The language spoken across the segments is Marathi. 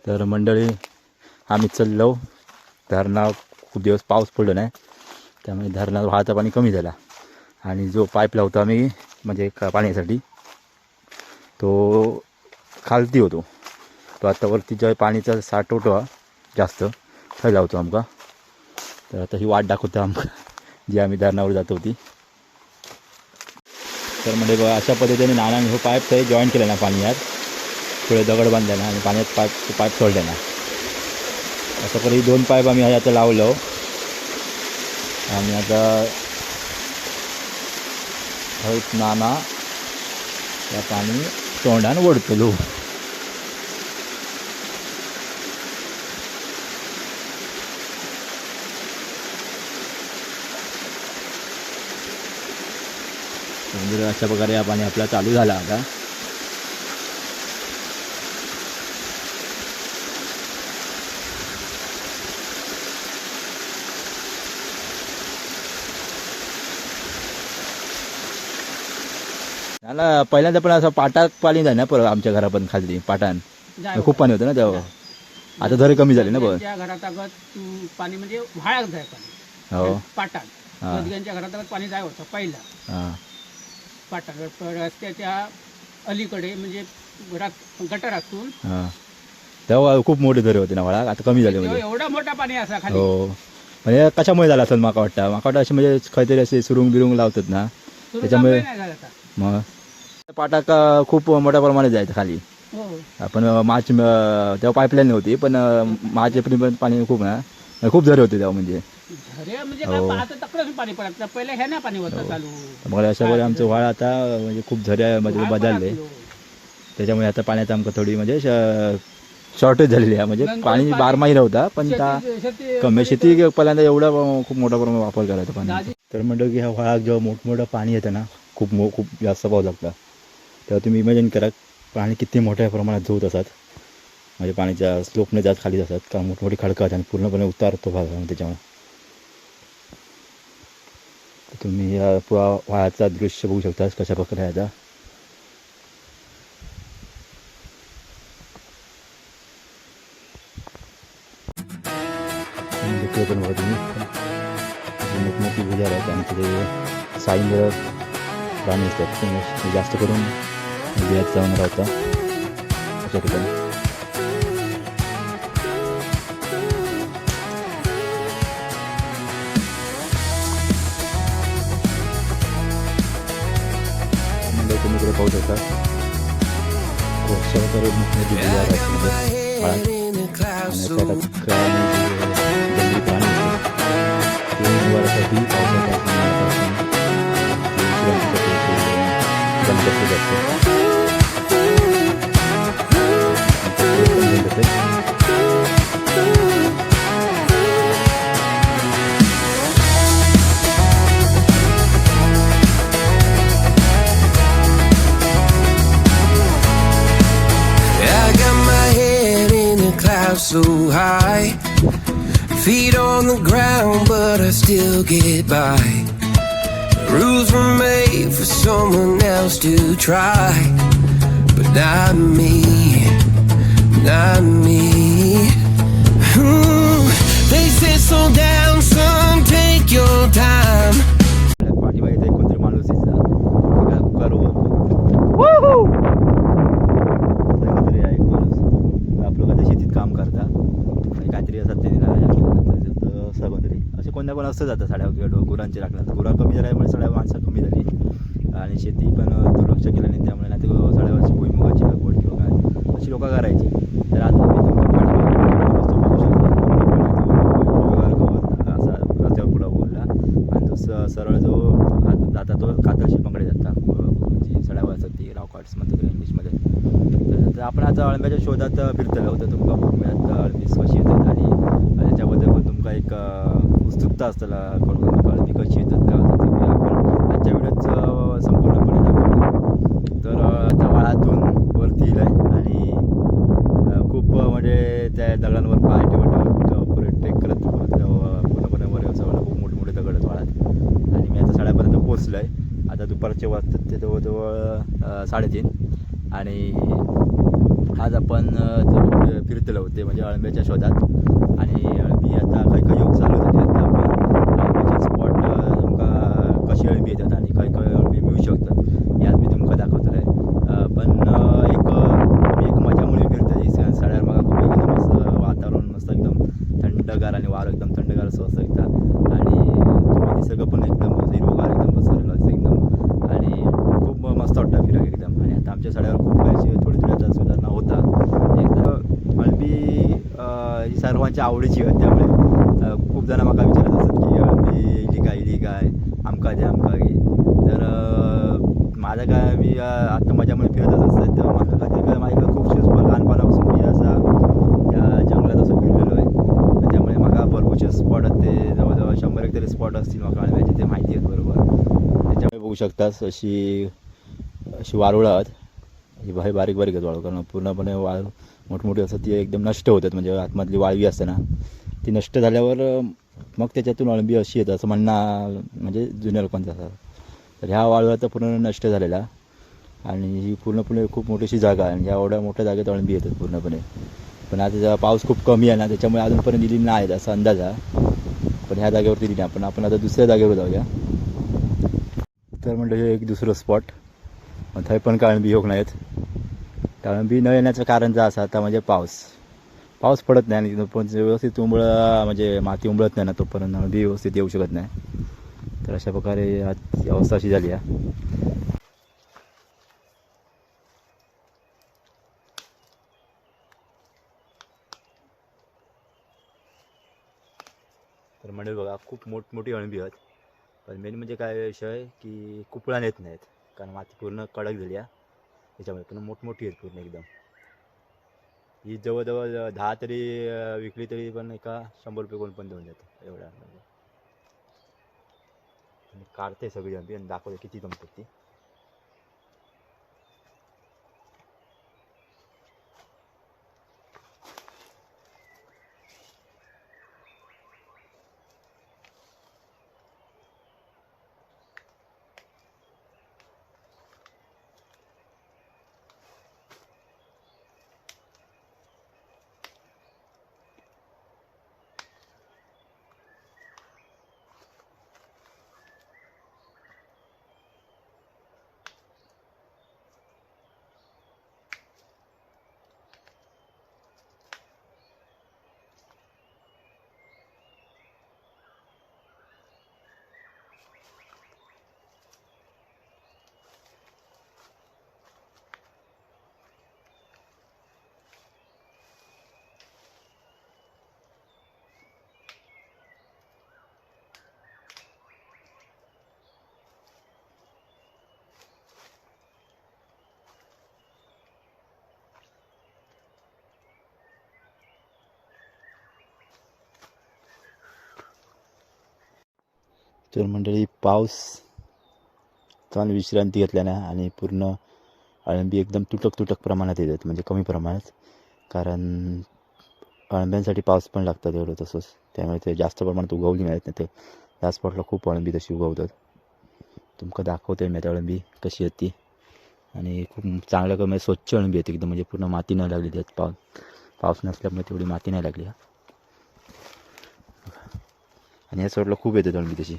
तर मंडळी आम्ही चाललो धरणा. खूप दिवस पाऊस पडलो नाही त्यामुळे धरणात वाहाचं पाणी कमी झाला आणि जो पाईप लावतो आम्ही म्हणजे पाण्यासाठी तो खालती होतो. तो आता वरती जो पाणीचा साठवतो जास्त थंय लावतो आमका. तर आता ही वाट दाखवतो आमका जी आम्ही धरणावर जातो ती. तर म्हणजे बघा अशा पद्धतीने नानाने हो पाईप थंय जॉईन केला ना पाण्यात. थोडे दगड बांधले ना आणि पाण्यात पाईप सोडले ना. असं करी 2 पाईप आम्ही आता लावलो आणि आता हळूच नाना त्या पाणी तोंडान ओढतलो. म्हणजे अशा प्रकारे हा पाणी आपला चालू झाला आता. मला पहिल्यांदा पण असं पाटात पाणी जाय ना परत आमच्या घरा पण खाली पाटान खूप पाणी होतं ना तेव्हा. आता जरी कमी झाले ना बघ. घरात अगत पाणी म्हणजे व्हाळात जाय पाणी. हो पाटात गदग्यांच्या घरात अगत पाणी जाय होतं पहिला पाटात. रस्त्याच्या अलीकडे म्हणजे गटार असून तेव्हा खूप मोठे झरे होते ना व्हाळा. आता कमी झाले म्हणजे एवढा मोठा पाणी असा खाली. हो म्हणजे कशामुळे झालं असेल माका वाटतं असे म्हणजे काहीतरी असे सुरुंग बिरुंग लावतात ना त्याच्यामुळे. मग पाटाक खूप मोठ्या प्रमाणात जायचं खाली. पण मार्च तेव्हा पाईपलाईन नव्हती पण मार्च एप्रिल पाणी खूप ना खूप झरे होते तेव्हा म्हणजे. मग अशा वेळी आमचं व्हाळ आता म्हणजे खूप झऱ्यामध्ये बदलले त्याच्यामुळे आता पाण्यात आमका थोडी म्हणजे शॉर्टेज झालेली आहे. म्हणजे पाणी बारमाही नव्हता पण त्या कमी शेती पहिल्यांदा एवढा खूप मोठा प्रमाणात वापर करायचा पाणी. तर म्हणतो की ह्या व्हाळात जेव्हा मोठमोठं पाणी येतं ना खूप जास्त पाऊस लागला तेव्हा तुम्ही इमॅजिन करा पाणी किती मोठ्या प्रमाणात झोत असतात. म्हणजे पाण्याच्या स्लोपने जात खाली जातात कारण मोठमोठी खडकात आणि पूर्णपणे उतारतो भाग त्याच्यामुळे. तुम्ही या पुरा व्हाळाचा दृश्य बघू शकता कशा प्रकारे आता. पण बघा तुम्ही मोठमोठी विचार आहेत आणि तिथे साईंद्र प्राणी असतात जास्त करून बियात जाऊन राहता अशा ठिकाणी. तुम्ही इकडे पाहू शकता प्रकारे मोठमोठी बियार आहेत आणि जंगली प्राणी असतात ते निवाऱ्यासाठी पावसापासून बंद केले जाते. So high, feet on the ground, but I still get by. Rules were made for someone else to try, but not me, not me. They say slow down, son, take your time. पाठीमागे कोणतरी माणूस दिसला शेतीत काम करता आणि काहीतरी असतात ते सगोदरी असे कोणत्या पण असतं जातं साड्या किंवा गुरांचे राखण्यात. गुरा कमी झाल्यामुळे सगळ्या माणसं कमी झाली आणि शेती पण दुर्लक्ष केलं नाही त्यामुळे नाही तर साड्यावरची भुईमुगाची लागवड किंवा काय अशी लोकं करायची. तर आता मी तुमच्या बघू शकतो असा रस्त्यावर पुढं बोलला आणि तो सरळ जो जाता तो कातळशी पंगडे जाता जी सड्यावर असतात ती रॉकॉर्ड्स म्हणतात इंग्लिशमध्ये. तर आपण आता अळंब्याच्या शोधात फिरतलो तर तुमका बघूयात अळंबीस कशी येतात आणि त्याच्याबद्दल पण तुमका एक उत्सुकता असताना कळून अळंबी कशी येतात का होतात आपण आजच्या व्हिडिओत संपूर्णपणे दाखवलं. तर आता वाळातून वरती येईल आहे आणि खूप म्हणजे त्या दगडांवर पाय ठेवत पुढे ट्रेक करत पूर्णपणे वर सगळं खूप मोठे मोठे दगड आहेत वाळात आणि मी आता साड्यापर्यंत पोचलो आहे. आता दुपारचे वाजतात ते जवळजवळ 3:30 आणि आज आपण जो फिरतलो होते म्हणजे अळंब्याच्या शोधात आणि अळंबी आता खंय खंय योग चालू झाले आता आपण अळंब्याचे स्पॉट तुमकां कशी अळंबी येतात आणि खंय खंय अळंबी मिळू शकतात हे आज मी तुमकां दाखवतले पण एक मजा म्हणून फिरतली सड्यार म्हाका खूप एकदम मस्त वातावरण मस्त एकदम थंडगार आणि वारो एकदम थंडगार असो दिसता आणि तुम्ही निसर्ग पण एकदम हिरवगार एकदम पसरलेलो असं एकदम आणि खूप मस्त वाटतं फिरायला एकदम आणि आता आमच्या सड्यावर खूप काही थोडी थोडी आता सुधारणा होता एकदा अळंबी ही सर्वांच्या आवडीची आहे त्यामुळे खूप जण म्हाका विचारत असतात की अळंबी इली काय आमकां दे आमकां घे तर माझं काय मी आता माझ्यामुळे फिरतच असतात तर म्हाका खातीर काय माझ्या खूपशे लहानपणापासून मी असा त्या जंगलात असं फिरलेलो आहे तर त्यामुळे म्हाका भरपूरचे स्पॉट आहेत ते जवळजवळ 100 तरी स्पॉट असतील म्हाका अळंब्याचे ते माहिती आहेत बरोबर त्याच्यामुळे बघू शकतास अशी वारुळं आहेत ही बारीक बारीक आहेत वाळू कारण पूर्णपणे वाळू मोठमोठी असतात ती एकदम नष्ट होतात म्हणजे आतमधली वाळवी असते ना ती नष्ट झाल्यावर मग त्याच्यातून अळंबी अशी येतं असं म्हणणं म्हणजे जुन्या लोकांचं असं तर ह्या वाळू आता पूर्ण नष्ट झालेला आणि ही पूर्णपणे खूप मोठीशी जागा आहे आणि ह्या एवढ्या मोठ्या जागेत अळंबी येतात पूर्णपणे पण आता पाऊस खूप कमी आहे ना त्याच्यामुळे अजूनपर्यंत दिली नाही असा अंदाज आहे पण ह्या जागेवरती दिली आपण आता दुसऱ्या जागेवर जाऊया तर म्हटलं हे एक दुसरं स्पॉट थंय पण अळंबी येऊक नाहीत अळंबी न येण्याचं कारण जर असं आता म्हणजे पाऊस पडत नाही आणि पण व्यवस्थित म्हणजे माती उंबळत नाही ना तोपर्यंत अळंबी व्यवस्थित येऊ शकत नाही तर अशा प्रकारे आज अवस्था अशी झाली आहे तर म्हणजे बघा खूप मोठमोठी अळंबी आहेत पण मेन म्हणजे काय विषय की कुपळा येत नाहीत कारण माती पूर्ण कडक झाली आहे त्याच्यामुळे पण मोठमोठी आहेत पूर्ण एकदम ही जवळजवळ 10 तरी विकली तरी पण एका 100 रुपये कोण पण देऊन जातं एवढ्या म्हणजे आणि काढते सगळी अळंबी आणि दाखवते किती जमतात ती तर मंडळी पाऊस चांगली विश्रांती घेतल्याने आणि पूर्ण अळंबी एकदम तुटक प्रमाणात येतात म्हणजे कमी प्रमाणात कारण अळंब्यांसाठी पाऊस पण लागतात एवढं तसंच त्यामुळे ते जास्त प्रमाणात उगवली नाहीत नाही तर या स्पॉटला खूप अळंबी तशी उगवतात तुमका दाखवते मी आता अळंबी कशी येते आणि खूप चांगल्या कमी स्वच्छ अळंबी येते एकदम म्हणजे पूर्ण माती नाही लागली त्यात पाऊस नसल्यामुळे तेवढी माती नाही लागली आणि या स्पॉटला खूप येतात अळंबी तशी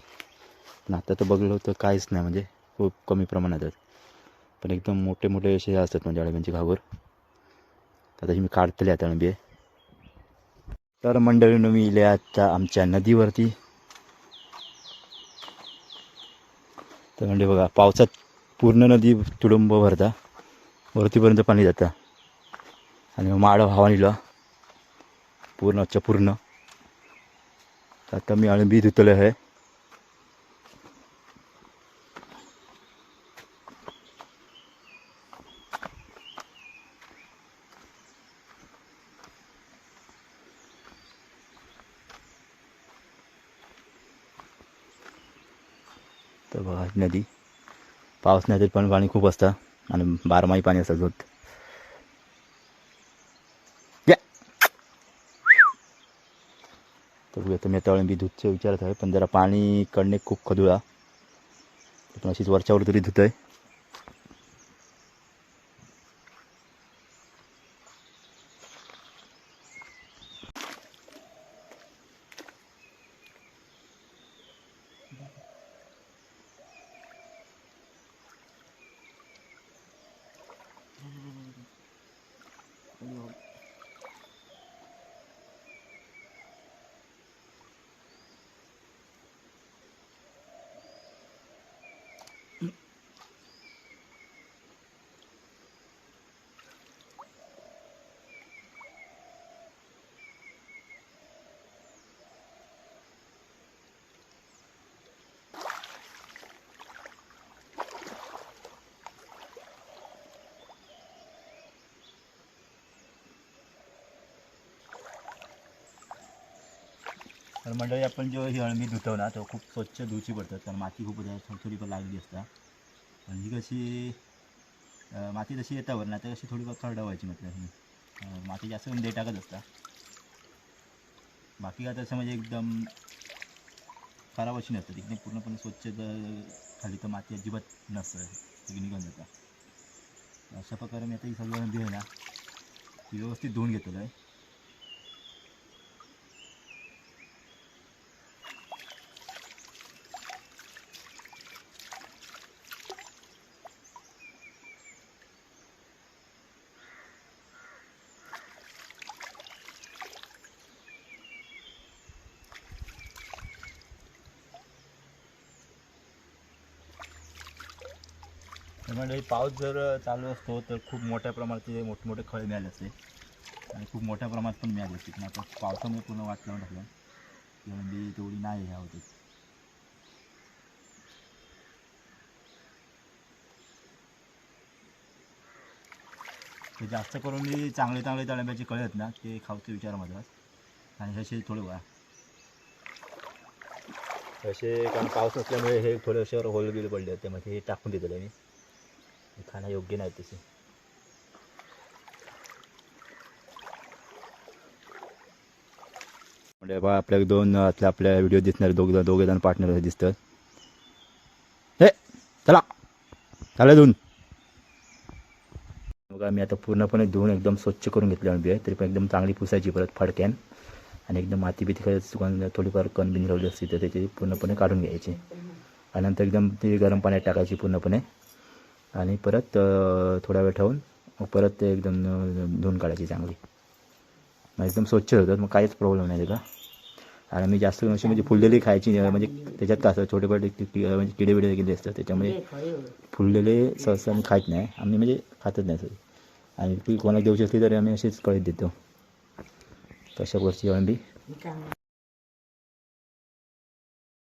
पण आता तर बघलं तर काहीच नाही म्हणजे खूप कमी प्रमाणात आहेत पण एकदम मोठे मोठे असे असतात म्हणजे अळंब्यांची घागर आता मी काढतले आता अळंबी तर मंडळीनं मी इले आता आमच्या नदीवरती तर म्हणजे बघा पावसात पूर्ण नदी तुडुंब भरता वरतीपर्यंत पाणी जातं आणि माडं व्हावा पूर्ण आता मी अळंबी धुतले आहे तर बघा नदी पाऊस नाही तरी पण पाणी खूप असतं आणि बारमाही पाणी असतं झोत तर बघा मी आता अळंबी धुतचे विचारत आहे पण जरा पाणी कडणे खूप खदुळा पण अशीच वरच्यावर तरी धुत आहे तर मंडळी आपण जो ही अळंबी धुतो ना तो खूप स्वच्छ धुची पडतात कारण माती खूप थोडी पण लागली असता आणि ही कशी माती तशी येतावर ना तर कशी थोडी खरडवायची म्हटलं माती जास्त करून दे टाकत असता बाकी काय तसं म्हणजे एकदम खराब अशी नसतात एकदम पूर्णपणे स्वच्छ खाली तर माती अजिबात नसतं सगळी निघून जातात अशा प्रकारे मी आता ही सगळी अळंबी आहे ना ती व्यवस्थित धुवून घेतलेलं आहे म्हणजे पाऊस जर चालू असतो तर खूप मोठ्या प्रमाणात मोठमोठे खळे मिळाले असते आणि खूप मोठ्या प्रमाणात पण मिळाले असते पण आता पावसामुळे पूर्ण वाट लावून टाकलं की म्हणजे तेवढी नाही ह्या होते ते जास्त करून मी चांगले अळंब्याचे कळे आहेत ना ते खाऊचे विचार माझा आणि असे थोडे वा असे कारण पाऊस असल्यामुळे हे थोडे अशावर होलबिल पडले होते मग हे टाकून देतलं मी खाणं योग्य नाही तसे म्हणजे बा आपल्या दोन आपल्या व्हिडिओ दिसणारे दोघे जण पार्टनर दिसतात हे चला चालेल धुवून बघा मी आता पूर्णपणे धुवून एकदम स्वच्छ करून घेतले अळंबी आहे तरी पण एकदम चांगली पुसायची परत फडक्यान आणि एकदम माती बिती खाली थोडीफार कणबिन राहिली असते तर त्याची पूर्णपणे काढून घ्यायची आणि नंतर एकदम ती गरम पाण्यात टाकायची पूर्णपणे आणि परत थोडा वेळ ठेवून मग परत ते एकदम धुवून काढायची चांगली मग एकदम स्वच्छ होतात मग काहीच प्रॉब्लेम नाही त्याचा आणि मी जास्त अशी म्हणजे फुललेली खायची म्हणजे त्याच्यात का असं छोटे म्हणजे किडे बिडे गेले असतात त्याच्यामुळे फुललेले सहसा आम्ही खात नाही आम्ही म्हणजे खातच नाही सर आणि ती कोणाला देऊची असली तरी आम्ही अशीच कळीत देतो तशा गोष्टी अळंबी